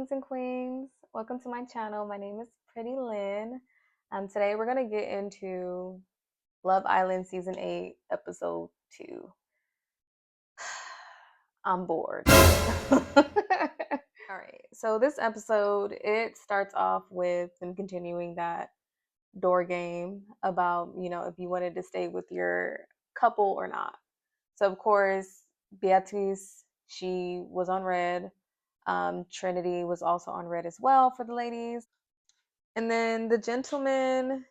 kings and queens. Welcome to my channel. My name is Pretty Lynn. Today we're going to get into Love Island Season 8, Episode 2. I'm bored. All right. So this episode, it starts off with them continuing that door game about, if you wanted to stay with your couple or not. So of course, Beatrice, she was on red. Trinity was also on red as well for the ladies. And then the gentlemen,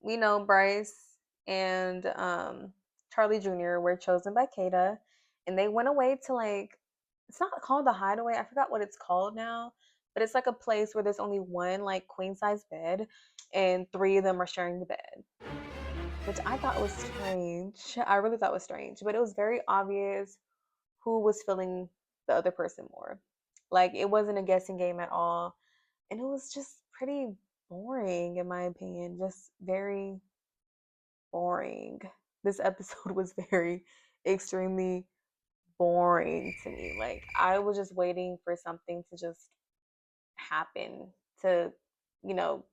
we know Bryce and Charlie Jr. were chosen by Kata, and they went away to it's not called the Hideaway. I forgot what it's called now, but it's like a place where there's only one like queen size bed, and three of them are sharing the bed, which I thought was strange. I really thought was strange, but it was very obvious who was feeling the other person more. Like it wasn't a guessing game at all. And it was just pretty boring in my opinion. Just very boring. This episode was very extremely boring to me. Like I was just waiting for something to just happen to,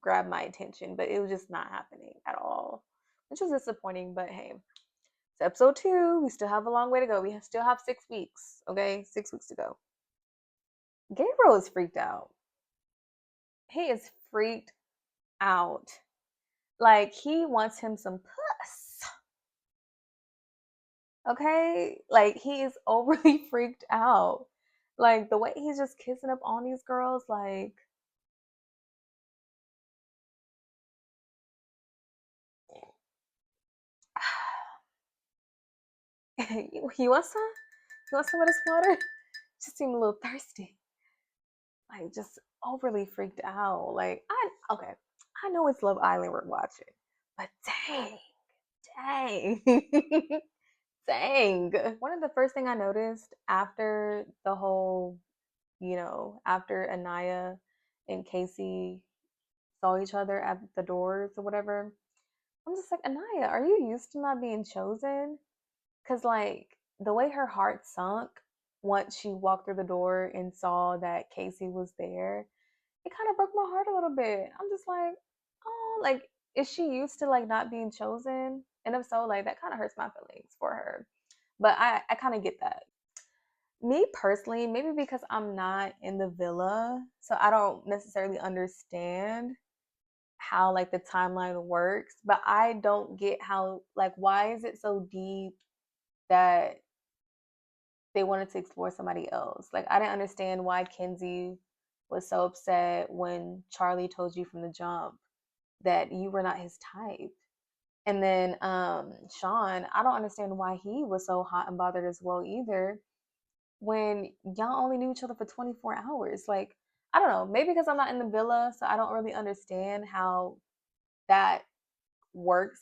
grab my attention, but it was just not happening at all. Which was disappointing, but hey. It's episode 2. We still have a long way to go. We still have 6 weeks. Okay, 6 weeks to go. Gabriel is freaked out. He is freaked out. Like he wants him some puss. Okay? Like he is overly freaked out. Like the way he's just kissing up on these girls, like he wants some? He wants some of this water? Just seemed a little thirsty. Like just overly freaked out. Like I know it's Love Island we're watching, but dang. Dang. One of the first thing I noticed after the whole, after Anaya and Casey saw each other at the doors or whatever, I'm just like, Anaya, are you used to not being chosen? Because, like, the way her heart sunk once she walked through the door and saw that Casey was there, it kind of broke my heart a little bit. I'm just like, oh, like, is she used to, like, not being chosen? And if so, like, that kind of hurts my feelings for her. But I kind of get that. Me personally, maybe because I'm not in the villa, so I don't necessarily understand how like the timeline works, but I don't get how like why is it so deep that they wanted to explore somebody else? Like I didn't understand why Kenzie was so upset when Charlie told you from the jump that you were not his type. And then Sean, I don't understand why he was so hot and bothered as well either when y'all only knew each other for 24 hours. Like, I don't know, maybe because I'm not in the villa, so I don't really understand how that works.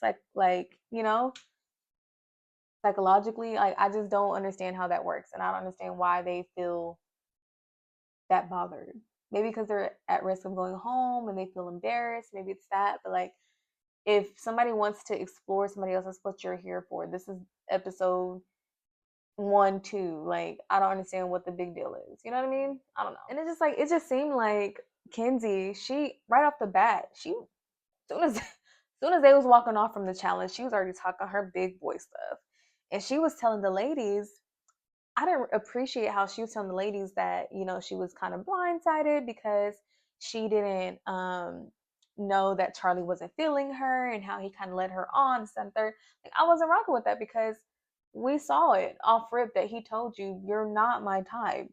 Psychologically, like I just don't understand how that works, and I don't understand why they feel that bothered. Maybe because they're at risk of going home and they feel embarrassed. Maybe it's that, but like if somebody wants to explore somebody else, that's what you're here for. This is episode 1, 2. Like I don't understand what the big deal is. You know what I mean? I don't know. And it just seemed like Kenzie, she right off the bat, she soon as soon as they was walking off from the challenge, she was already talking her big boy stuff. And she was telling the ladies, I didn't appreciate how she was telling the ladies that, she was kind of blindsided because she didn't know that Charlie wasn't feeling her and how he kind of led her on, and third. Like I wasn't rocking with that because we saw it off rip that he told you you're not my type.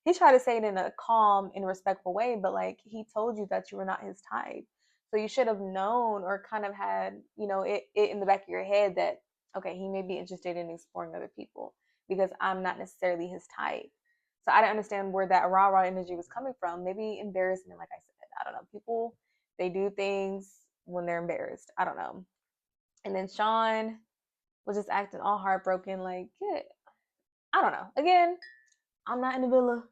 He tried to say it in a calm and respectful way, but like he told you that you were not his type. So you should have known or kind of had, it in the back of your head that okay, he may be interested in exploring other people because I'm not necessarily his type. So I didn't understand where that rah rah energy was coming from. Maybe embarrassment, like I said. I don't know. People, they do things when they're embarrassed. I don't know. And then Sean was just acting all heartbroken, like, yeah, I don't know. Again, I'm not in the villa,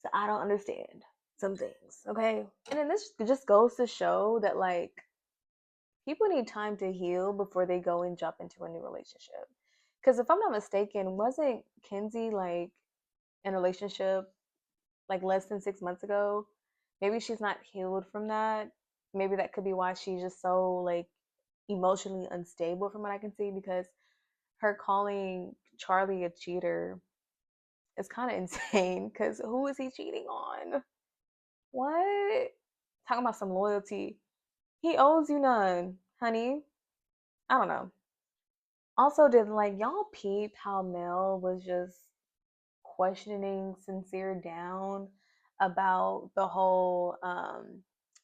so I don't understand some things, okay? And then this just goes to show that, like, people need time to heal before they go and jump into a new relationship. Because if I'm not mistaken, wasn't Kenzie, like, in a relationship like less than 6 months ago. Maybe she's not healed from that. Maybe that could be why she's just so like emotionally unstable from what I can see, because her calling Charlie a cheater is kind of insane, because who is he cheating on? What? Talking about some loyalty. He owes you none, honey. I don't know. Also, did like y'all peep how Mel was just questioning Sincere down about the whole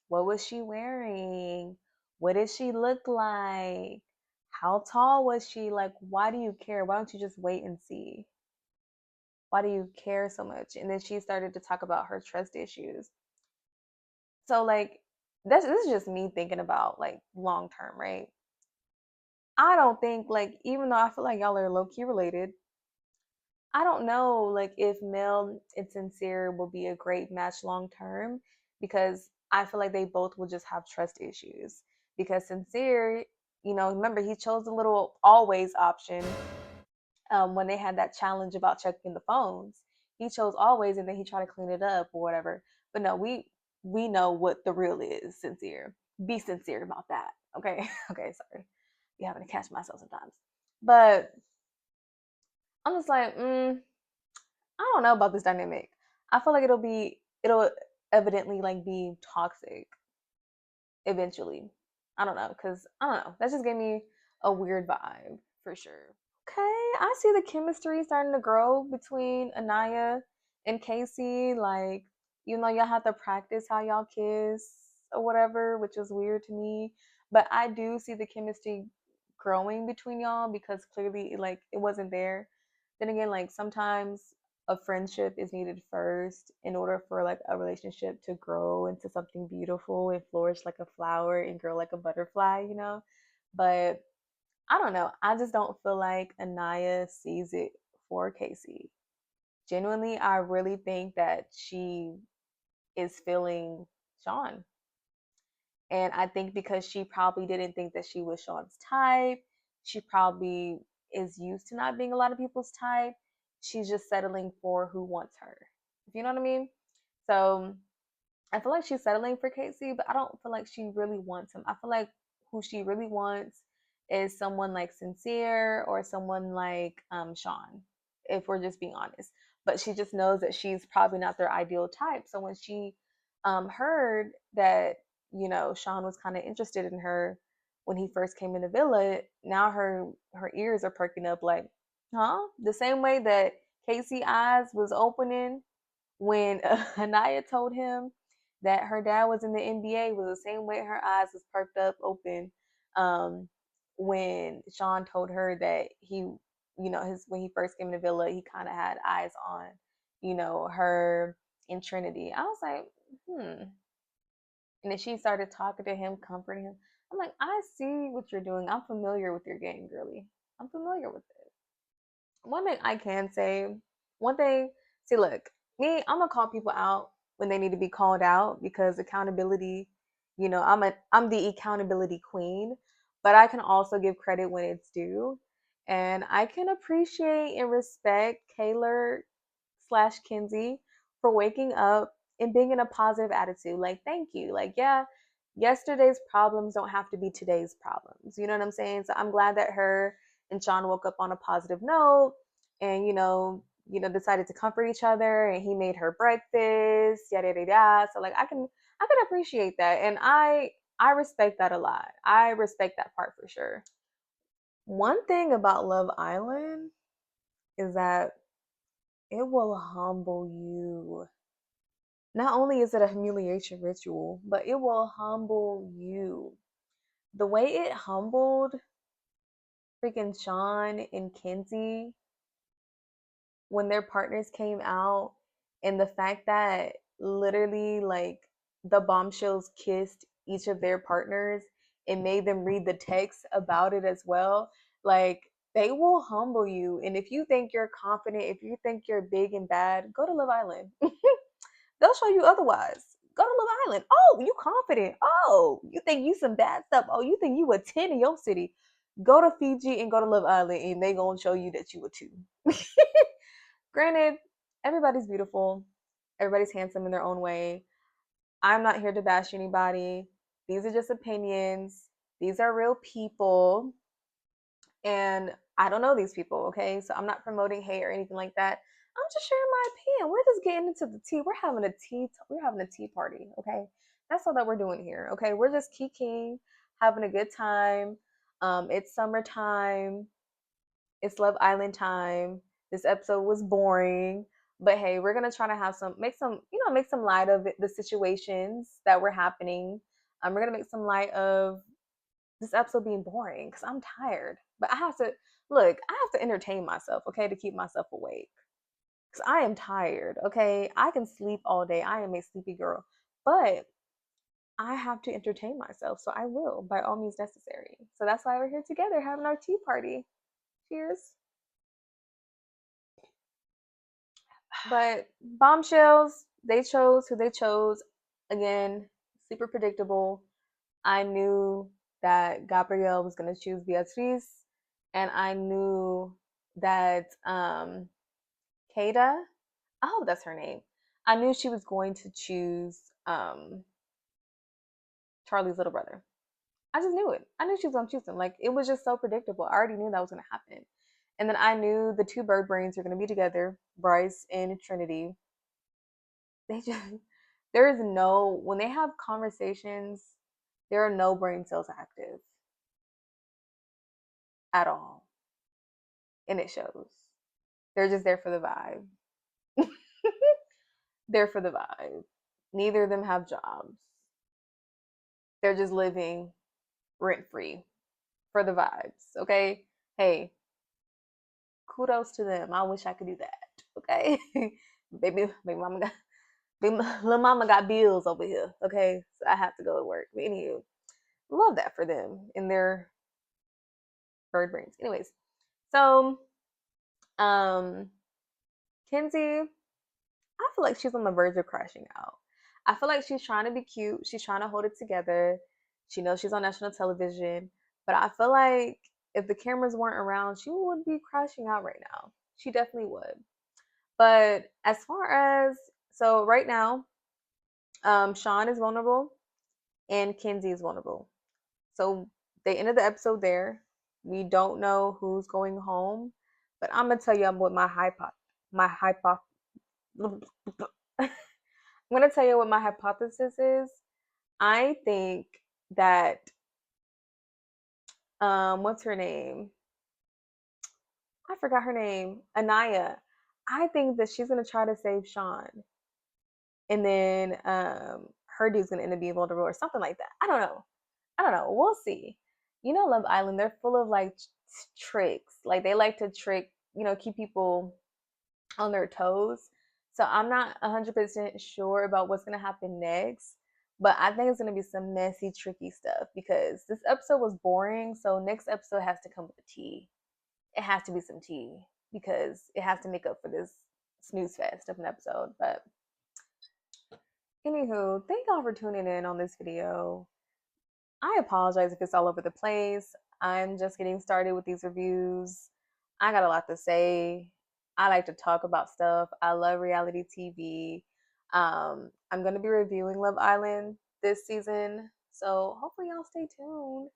what was she wearing? What did she look like? How tall was she? Like, why do you care? Why don't you just wait and see? Why do you care so much? And then she started to talk about her trust issues. So like this is just me thinking about like long term, right? I don't think like, even though I feel like y'all are low key related, I don't know like if Mel and Sincere will be a great match long term, because I feel like they both will just have trust issues. Because Sincere, remember he chose the little always option when they had that challenge about checking the phones. He chose always, and then he tried to clean it up or whatever. But no, we know what the real is. Sincere. Be sincere about that. Okay. Okay. Sorry. Be having to catch myself sometimes. But I'm just like, I don't know about this dynamic. I feel like it'll evidently like be toxic eventually. I don't know, because I don't know. That just gave me a weird vibe for sure. Okay, I see the chemistry starting to grow between Anaya and Casey. Like, y'all have to practice how y'all kiss or whatever, which is weird to me. But I do see the chemistry growing between y'all, because clearly, like, it wasn't there. Then again, like, sometimes a friendship is needed first in order for like a relationship to grow into something beautiful and flourish like a flower and grow like a butterfly. But I don't know. I just don't feel like Anaya sees it for Casey. Genuinely, I really think that she is feeling Sean. And I think because she probably didn't think that she was Sean's type, she probably is used to not being a lot of people's type. She's just settling for who wants her. If you know what I mean? So I feel like she's settling for Casey, but I don't feel like she really wants him. I feel like who she really wants is someone like Sincere or someone like Sean, if we're just being honest. But she just knows that she's probably not their ideal type. So when she heard that, Sean was kind of interested in her when he first came in the villa, now her ears are perking up like, huh? The same way that Casey eyes was opening when Anaya told him that her dad was in the NBA, was the same way her eyes was perked up open um, when Sean told her that his when he first came in the villa, he kind of had eyes on, her and Trinity. I was like, hmm. And then she started talking to him, comforting him. I'm like, I see what you're doing. I'm familiar with your game, girly. I'm familiar with it. One thing I can say, one thing, see, look, me, I'm gonna call people out when they need to be called out, because accountability, I'm the accountability queen, but I can also give credit when it's due. And I can appreciate and respect Kayla slash Kenzie for waking up and being in a positive attitude. Like, thank you. Like, yeah, yesterday's problems don't have to be today's problems. You know what I'm saying? So I'm glad that her and Sean woke up on a positive note, and decided to comfort each other, and he made her breakfast, yada yada yada. So like I can appreciate that, and I respect that a lot. I respect that part for sure. One thing about Love Island is that it will humble you. Not only is it a humiliation ritual, but it will humble you. The way it humbled freaking Sean and Kenzie when their partners came out, and the fact that literally like the bombshells kissed each of their partners and made them read the text about it as well, like they will humble you. And if you think you're confident, if you think you're big and bad, go to Love Island. They'll show you otherwise. Go to Love Island. Oh, you confident. Oh, you think you some bad stuff. Oh, you think you a 10 in your city. Go to Fiji and go to Love Island, and they gonna show you that you a 2. Granted, everybody's beautiful. Everybody's handsome in their own way. I'm not here to bash anybody. These are just opinions. These are real people. And I don't know these people, okay? So I'm not promoting hate or anything like that. I'm just sharing my opinion. We're just getting into the tea. We're having a tea party, okay? That's all that we're doing here, okay? We're just kicking, having a good time. It's summertime. It's Love Island time. This episode was boring, but hey, we're gonna try to have make some light of the situations that were happening. We're gonna make some light of this episode being boring because I'm tired. But I have to entertain myself, okay, to keep myself awake. Because I am tired, okay? I can sleep all day. I am a sleepy girl. But I have to entertain myself. So I will, by all means necessary. So that's why we're here together having our tea party. Cheers. But bombshells, they chose who they chose. Again, super predictable. I knew that Gabrielle was going to choose Beatriz, and I knew that Kada, I hope that's her name. I knew she was going to choose Charlie's little brother. I just knew it. I knew she was going to choose him. Like, it was just so predictable. I already knew that was going to happen. And then I knew the two bird brains were going to be together, Bryce and Trinity. They just, there is no, when they have conversations, there are no brain cells active at all. And it shows. They're just there for the vibe. They're for the vibe. Neither of them have jobs. They're just living rent free for the vibes. Okay. Hey, kudos to them. I wish I could do that. Okay. baby mama got little mama got bills over here. Okay. So I have to go to work. But anywho, love that for them in their bird brains. Anyways, so um Kenzie, I feel like she's on the verge of crashing out. I feel like she's trying to be cute. She's trying to hold it together. She knows she's on national television, but I feel like if the cameras weren't around, she would be crashing out right now. She definitely would. But as far as so right now, Sean is vulnerable and Kenzie is vulnerable. So they ended the episode there. We don't know who's going home, but I'm gonna tell you what my hypo I'm gonna tell you what my hypothesis is. I think that what's her name? I forgot her name. Anaya. I think that she's gonna try to save Sean, and then her dude's gonna end up being vulnerable or something like that. I don't know. I don't know. We'll see. You know, Love Island, they're full of like tricks. Like they like to trick, keep people on their toes. So I'm not 100% sure about what's going to happen next, but I think it's going to be some messy, tricky stuff because this episode was boring. So next episode has to come with a tea. It has to be some tea because it has to make up for this snooze fest of an episode. But anywho, thank y'all for tuning in on this video. I apologize if it's all over the place. I'm just getting started with these reviews. I got a lot to say. I like to talk about stuff. I love reality TV. I'm going to be reviewing Love Island this season. So hopefully y'all stay tuned.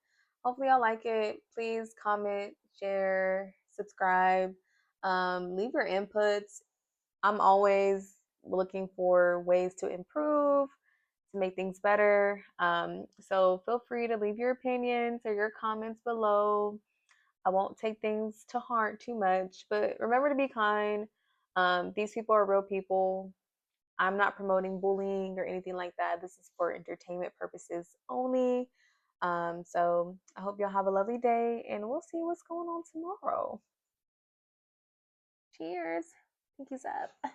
Hopefully y'all like it. Please comment, share, subscribe, leave your inputs. I'm always looking for ways to improve, to make things better. So feel free to leave your opinions or your comments below. I won't take things to heart too much, but remember to be kind. These people are real people. I'm not promoting bullying or anything like that. This is for entertainment purposes only. So I hope y'all have a lovely day and we'll see what's going on tomorrow. Cheers. Pinkies up.